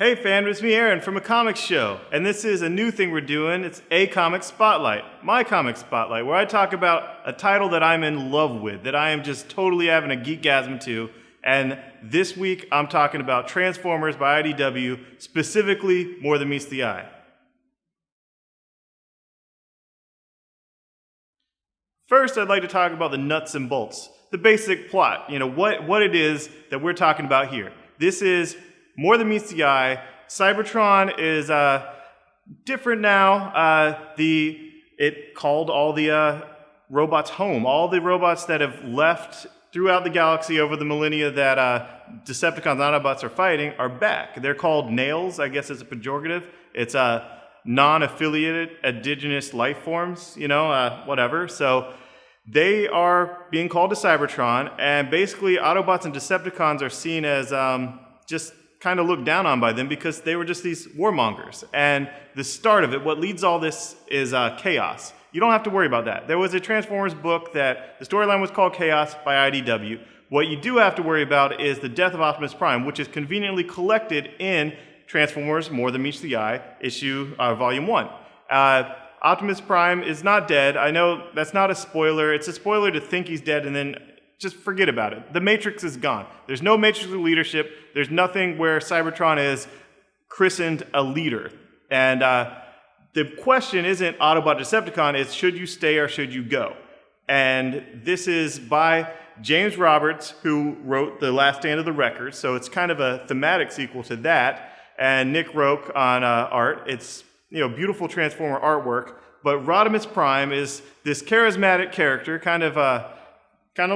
Hey fam, it's me Aaron from A Comics Show, and this is a new thing we're doing. It's A Comic Spotlight, my comic spotlight, where I talk about a title that I'm in love with, that I am just totally having a geekgasm to, and this week I'm talking about Transformers by IDW, specifically More Than Meets the Eye. First, I'd like to talk about the nuts and bolts, the basic plot, what it is that we're talking about here. This is More Than Meets the Eye. Cybertron is different now. It called all the robots home. All the robots that have left throughout the galaxy over the millennia that Decepticons and Autobots are fighting are back. They're called nails, I guess it's a pejorative. It's non-affiliated indigenous life forms, whatever. So they are being called to Cybertron, and basically Autobots and Decepticons are seen as just kind of looked down on by them because they were just these warmongers. And the start of it, what leads all this is chaos. You don't have to worry about that. There was a Transformers book that the storyline was called Chaos by IDW. What you do have to worry about is the death of Optimus Prime, which is conveniently collected in Transformers More Than Meets the Eye, Volume 1. Optimus Prime is not dead. I know that's not a spoiler. It's a spoiler to think he's dead and then just forget about it. The Matrix is gone. There's no Matrix of leadership. There's nothing where Cybertron is christened a leader. And the question isn't Autobot Decepticon, it's should you stay or should you go? And this is by James Roberts, who wrote The Last Stand of the Wreckers, so it's kind of a thematic sequel to that, and Nick Roque on art. It's beautiful Transformer artwork, but Rodimus Prime is this charismatic character, kind of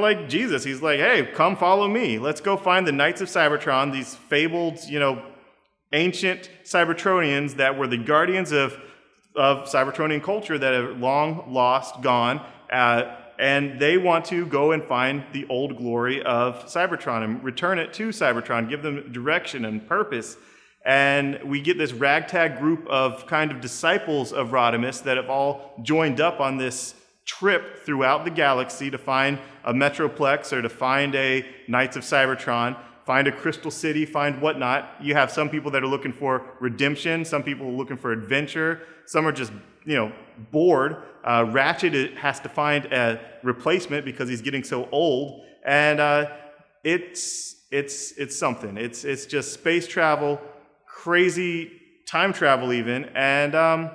like Jesus. He's like, hey, come follow me. Let's go find the Knights of Cybertron, these fabled, ancient Cybertronians that were the guardians of Cybertronian culture that have long lost, gone, and they want to go and find the old glory of Cybertron and return it to Cybertron, give them direction and purpose. And we get this ragtag group of kind of disciples of Rodimus that have all joined up on this trip throughout the galaxy to find a Metroplex or to find a Knights of Cybertron, find a Crystal City, find whatnot. You have some people that are looking for redemption, some people are looking for adventure, some are just, bored. Ratchet has to find a replacement because he's getting so old, and it's something. It's just space travel, crazy time travel even, and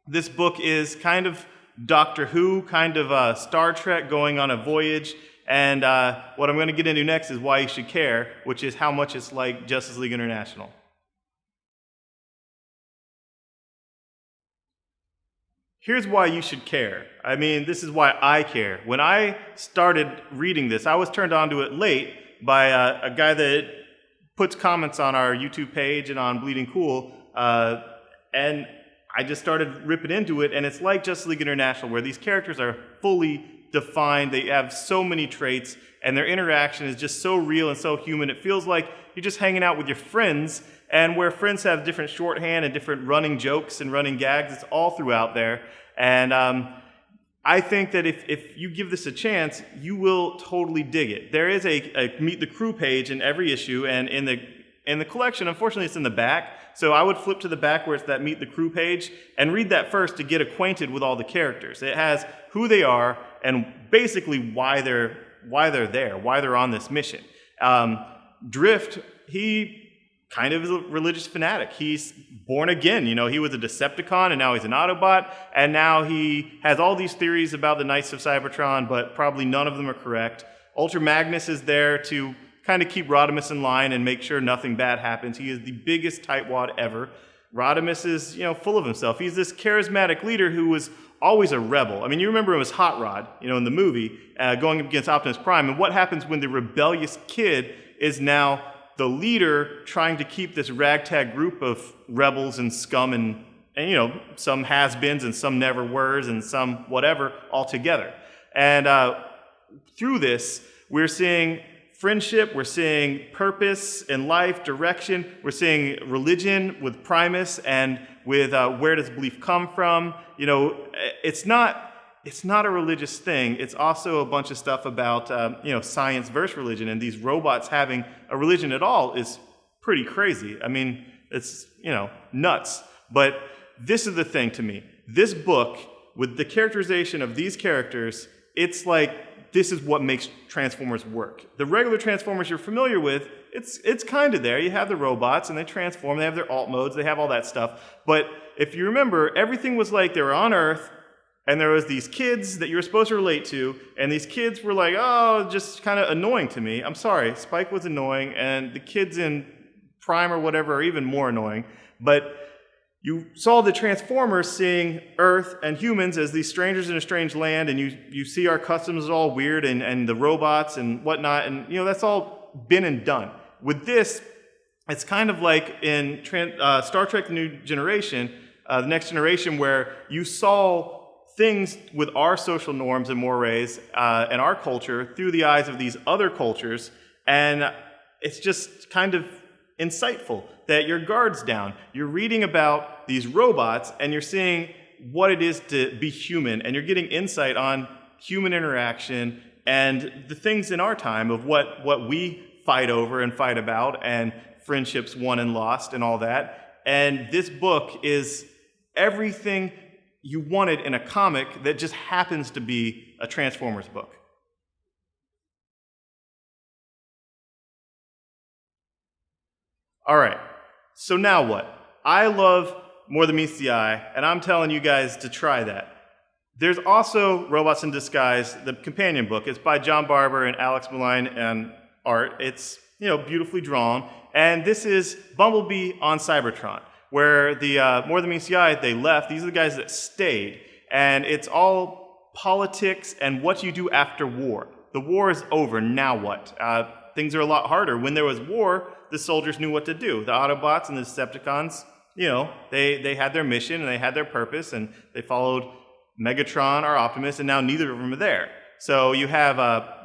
this book is kind of Doctor Who, kind of Star Trek going on a voyage, and what I'm going to get into next is why you should care, which is how much it's like Justice League International. Here's why you should care. I mean, this is why I care. When I started reading this, I was turned on to it late by a guy that puts comments on our YouTube page and on Bleeding Cool, and I just started ripping into it, and it's like Justice League International, where these characters are fully defined, they have so many traits, and their interaction is just so real and so human. It feels like you're just hanging out with your friends, and where friends have different shorthand and different running jokes and running gags, it's all throughout there. And I think that if you give this a chance, you will totally dig it. There is a Meet the Crew page in every issue, and in the collection, unfortunately, it's in the back. So I would flip to the back where it's that Meet the Crew page and read that first to get acquainted with all the characters. It has who they are and basically why they're there, why they're on this mission. Drift, he kind of is a religious fanatic. He's born again. He was a Decepticon and now he's an Autobot, and now he has all these theories about the Knights of Cybertron, but probably none of them are correct. Ultra Magnus is there to kind of keep Rodimus in line and make sure nothing bad happens. He is the biggest tightwad ever. Rodimus is, full of himself. He's this charismatic leader who was always a rebel. I mean, you remember him as Hot Rod, in the movie, going up against Optimus Prime. And what happens when the rebellious kid is now the leader trying to keep this ragtag group of rebels and scum and some has-beens and some never-weres and some whatever all together. And through this, we're seeing friendship, we're seeing purpose in life, direction, we're seeing religion with Primus and with where does belief come from. It's not a religious thing. It's also a bunch of stuff about science versus religion, and these robots having a religion at all is pretty crazy. I mean, it's, nuts. But this is the thing to me. This book, with the characterization of these characters, it's like this is what makes Transformers work. The regular Transformers you're familiar with, it's kind of there. You have the robots, and they transform. They have their alt modes. They have all that stuff. But if you remember, everything was like they were on Earth, and there was these kids that you were supposed to relate to, and these kids were like, oh, just kind of annoying to me. I'm sorry, Spike was annoying, and the kids in Prime or whatever are even more annoying. But you saw the Transformers seeing Earth and humans as these strangers in a strange land, and you see our customs is all weird, and the robots and whatnot, and that's all been and done. With this, it's kind of like in Star Trek: The New Generation, the Next Generation, where you saw things with our social norms and mores and our culture through the eyes of these other cultures, and it's just kind of insightful that your guard's down. You're reading about these robots, and you're seeing what it is to be human, and you're getting insight on human interaction and the things in our time of what we fight over and fight about, and friendships won and lost and all that. And this book is everything you wanted in a comic that just happens to be a Transformers book. All right, so now what? I love More Than Meets the Eye, and I'm telling you guys to try that. There's also Robots in Disguise, the companion book. It's by John Barber and Alex Maline and art. It's, beautifully drawn. And this is Bumblebee on Cybertron, where the More Than Meets the Eye, they left. These are the guys that stayed. And it's all politics and what you do after war. The war is over, now what? Things are a lot harder. When there was war, the soldiers knew what to do. The Autobots and the Decepticons, they had their mission and they had their purpose, and they followed Megatron or Optimus, and now neither of them are there. So you have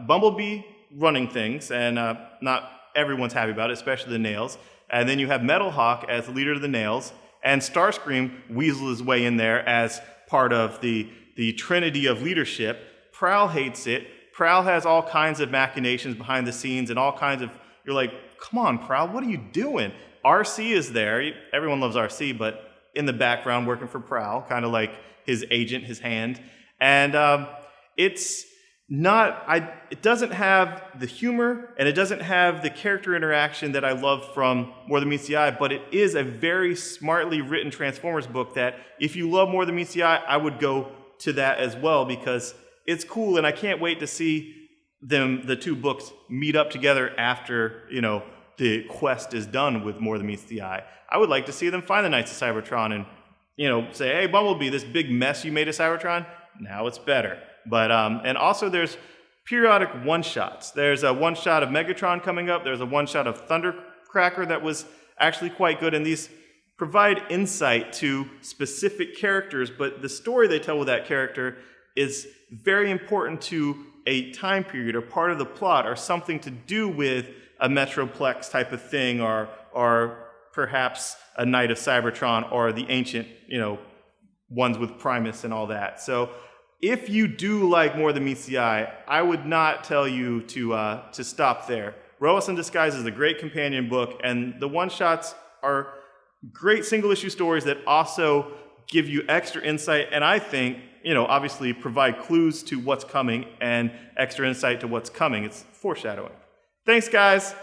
Bumblebee running things, and not everyone's happy about it, especially the Nails. And then you have Metal Hawk as the leader of the Nails, and Starscream weasels his way in there as part of the trinity of leadership. Prowl hates it. Prowl has all kinds of machinations behind the scenes and all kinds of, you're like, come on, Prowl, what are you doing? RC is there. Everyone loves RC, but in the background working for Prowl, kind of like his agent, his hand. And it's not, it doesn't have the humor, and it doesn't have the character interaction that I love from More Than Meets the Eye, but it is a very smartly written Transformers book that if you love More Than Meets the Eye, I would go to that as well, because it's cool, and I can't wait to see the two books meet up together after, the quest is done with More Than Meets the Eye. I would like to see them find the Knights of Cybertron and, say, hey, Bumblebee, this big mess you made of Cybertron, now it's better. But, and also there's periodic one-shots. There's a one-shot of Megatron coming up. There's a one-shot of Thundercracker that was actually quite good, and these provide insight to specific characters, but the story they tell with that character is very important to a time period or part of the plot or something to do with a Metroplex type of thing or perhaps a Knight of Cybertron or the ancient, ones with Primus and all that. So if you do like More Than Meets the Eye, I would not tell you to stop there. Robots in Disguise is a great companion book, and the one-shots are great single-issue stories that also give you extra insight, and I think, obviously provide clues to what's coming and extra insight to what's coming. It's foreshadowing. Thanks, guys.